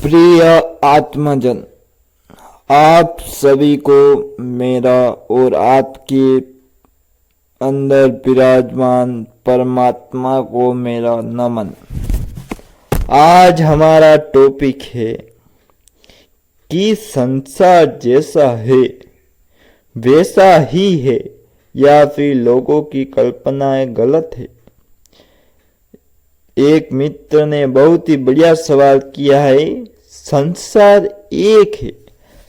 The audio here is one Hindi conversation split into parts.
प्रिय आत्मजन, आप सभी को मेरा और आपके अंदर विराजमान परमात्मा को मेरा नमन। आज हमारा टॉपिक है कि संसार जैसा है वैसा ही है या फिर लोगों की कल्पनाएं गलत है। एक मित्र ने बहुत ही बढ़िया सवाल किया है। संसार एक है,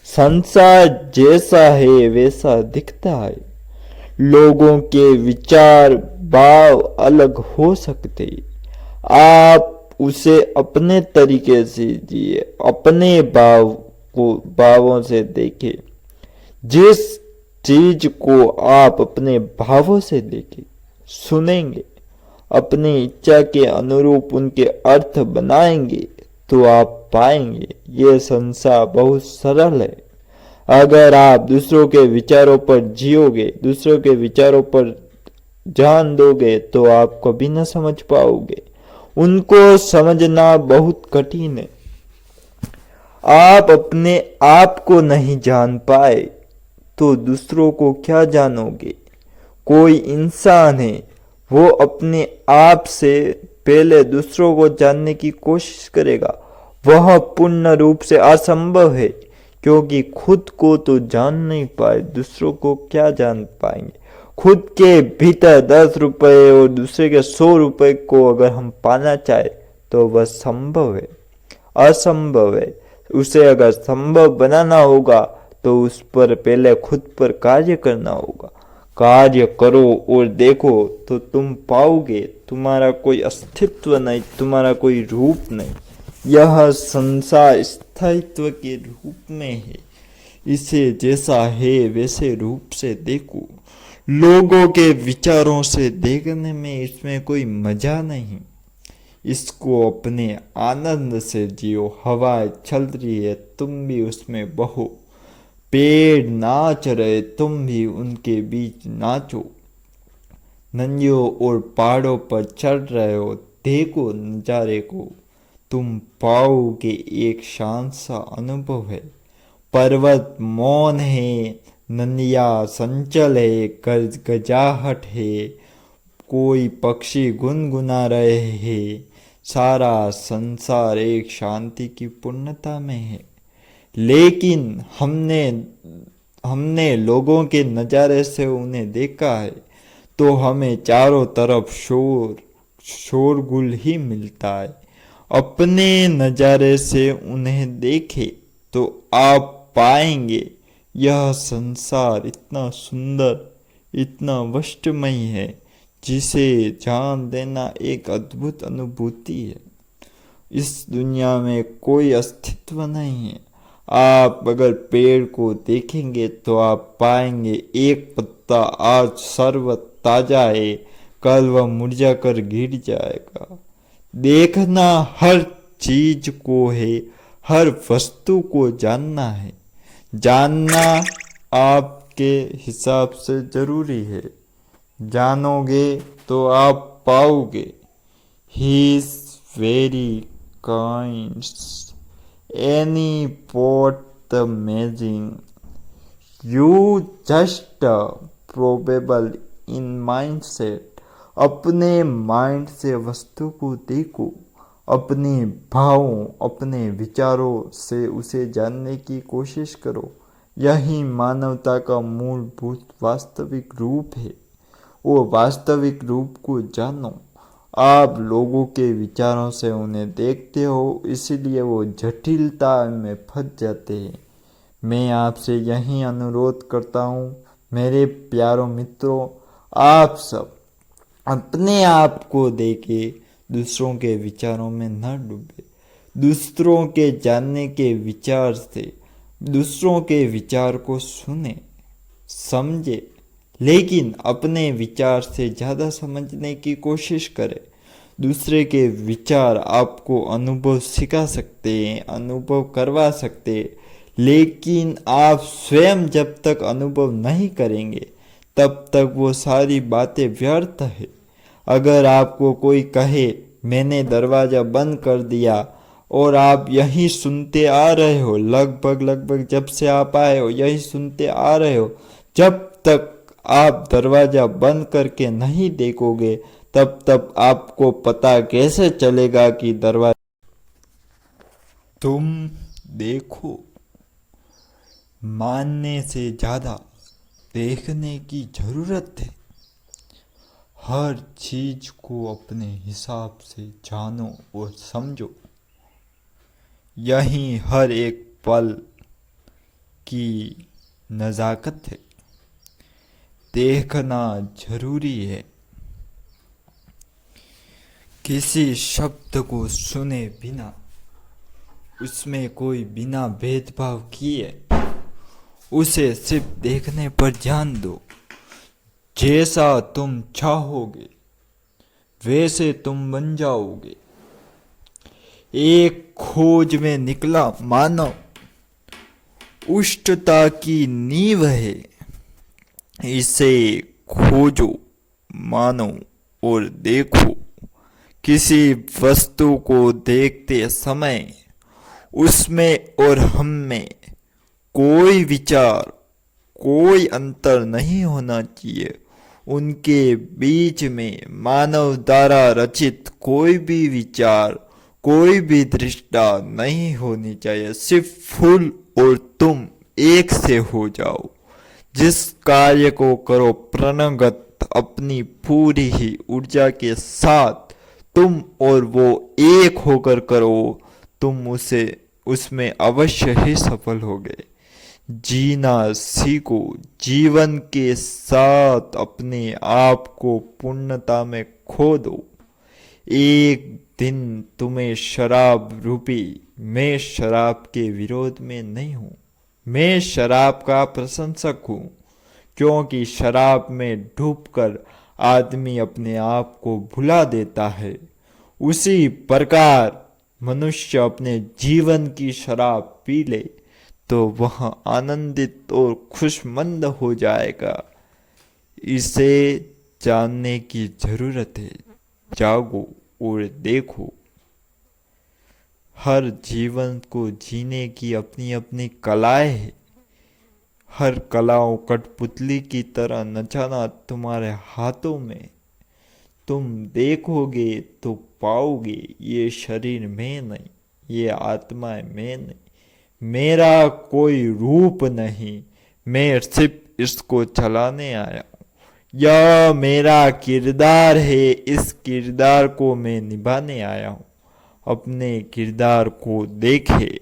संसार जैसा है वैसा दिखता है। लोगों के विचार भाव अलग हो सकते, आप उसे अपने तरीके से जिए, अपने भावों से देखें। जिस चीज को आप अपने भावों से देखें सुनेंगे, अपनी इच्छा के अनुरूप उनके अर्थ बनाएंगे तो आप पाएंगे ये संसार बहुत सरल है। अगर आप दूसरों के विचारों पर जियोगे, दूसरों के विचारों पर ध्यान दोगे तो आप कभी न समझ पाओगे। उनको समझना बहुत कठिन है। आप अपने आप को नहीं जान पाए तो दूसरों को क्या जानोगे। कोई इंसान है, वो अपने आप से पहले दूसरों को जानने की कोशिश करेगा, वह पूर्ण रूप से असंभव है, क्योंकि खुद को तो जान नहीं पाए दूसरों को क्या जान पाएंगे। खुद के भीतर 10 रुपए और दूसरे के 100 रुपए को अगर हम पाना चाहे तो वह संभव है, असंभव है। उसे अगर संभव बनाना होगा तो उस पर पहले खुद पर कार्य करना होगा। कार्य करो और देखो तो तुम पाओगे तुम्हारा कोई अस्तित्व नहीं, तुम्हारा कोई रूप नहीं। यह संसार स्थायित्व के रूप में है। इसे जैसा है वैसे रूप से देखो। लोगों के विचारों से देखने में इसमें कोई मजा नहीं। इसको अपने आनंद से जियो। हवा चल रही है, तुम भी उसमें बहो। पेड़ नाच रहे, तुम भी उनके बीच नाचो। नदियों और पहाड़ों पर चढ़ रहे हो, देखो नजारे को, तुम पाओगे एक शांत सा अनुभव है। पर्वत मौन है, नदियाँ संचल है, गजगजाहट है, कोई पक्षी गुनगुना रहे हैं। सारा संसार एक शांति की पूर्णता में है। लेकिन हमने लोगों के नज़ारे से उन्हें देखा है तो हमें चारों तरफ शोरगुल ही मिलता है। अपने नज़ारे से उन्हें देखें तो आप पाएंगे यह संसार इतना सुंदर, इतना वष्टमय है, जिसे जान देना एक अद्भुत अनुभूति है। इस दुनिया में कोई अस्तित्व नहीं है। आप अगर पेड़ को देखेंगे तो आप पाएंगे एक पत्ता आज सर्व ताजा है, कल वह मुरझा कर गिर जाएगा। देखना हर चीज को है, हर वस्तु को जानना है। जानना आपके हिसाब से जरूरी है। जानोगे तो आप पाओगे। He is very kind any pot the amazing, you just probable in mindset। अपने माइंड से वस्तु को देखो, अपने भावों, अपने विचारों से उसे जानने की कोशिश करो। यही मानवता का मूलभूत वास्तविक रूप है। वो वास्तविक रूप को जानो। आप लोगों के विचारों से उन्हें देखते हो, इसलिए वो जटिलता में फंस जाते हैं। मैं आपसे यही अनुरोध करता हूँ मेरे प्यारों मित्रों, आप सब अपने आप को देके दूसरों के विचारों में न डूबे। दूसरों के जानने के विचार से दूसरों के विचार को सुने, समझे, लेकिन अपने विचार से ज़्यादा समझने की कोशिश करें। दूसरे के विचार आपको अनुभव सिखा सकते हैं, अनुभव करवा सकते हैं, लेकिन आप स्वयं जब तक अनुभव नहीं करेंगे तब तक वो सारी बातें व्यर्थ है। अगर आपको कोई कहे मैंने दरवाज़ा बंद कर दिया और आप यही सुनते आ रहे हो, लगभग जब से आप आए हो यही सुनते आ रहे हो। जब तक आप दरवाजा बंद करके नहीं देखोगे तब तक आपको पता कैसे चलेगा कि दरवाजा। तुम देखो, मानने से ज्यादा देखने की जरूरत है। हर चीज को अपने हिसाब से जानो और समझो। यही हर एक पल की नजाकत है। देखना जरूरी है। किसी शब्द को सुने बिना, उसमें कोई बिना भेदभाव किए उसे सिर्फ देखने पर ध्यान दो। जैसा तुम चाहोगे वैसे तुम बन जाओगे। एक खोज में निकला मानव उष्टता की नींव है। इसे खोजो, मानो और देखो। किसी वस्तु को देखते समय उसमें और हम में कोई विचार, कोई अंतर नहीं होना चाहिए। उनके बीच में मानव द्वारा रचित कोई भी विचार, कोई भी दृष्टा नहीं होनी चाहिए। सिर्फ फूल और तुम एक से हो जाओ। जिस कार्य को करो प्रणगत अपनी पूरी ही ऊर्जा के साथ तुम और वो एक होकर करो, तुम उसमें अवश्य ही सफल होगे। जीना सीखो। जीवन के साथ अपने आप को पूर्णता में खो दो। एक दिन तुम्हें शराब रूपी, मैं शराब के विरोध में नहीं हूं। मैं शराब का प्रशंसक हूं, क्योंकि शराब में डूबकर आदमी अपने आप को भुला देता है। उसी प्रकार मनुष्य अपने जीवन की शराब पी ले तो वह आनंदित और खुशमंद हो जाएगा। इसे जानने की जरूरत है। जागो और देखो। हर जीवन को जीने की अपनी अपनी कलाएं है। हर कलाओं कठपुतली की तरह नचाना तुम्हारे हाथों में। तुम देखोगे तो पाओगे ये शरीर में नहीं, ये आत्मा में नहीं, मेरा कोई रूप नहीं, मैं सिर्फ इसको चलाने आया हूँ। यह मेरा किरदार है, इस किरदार को मैं निभाने आया हूँ। अपने किरदार को देखे।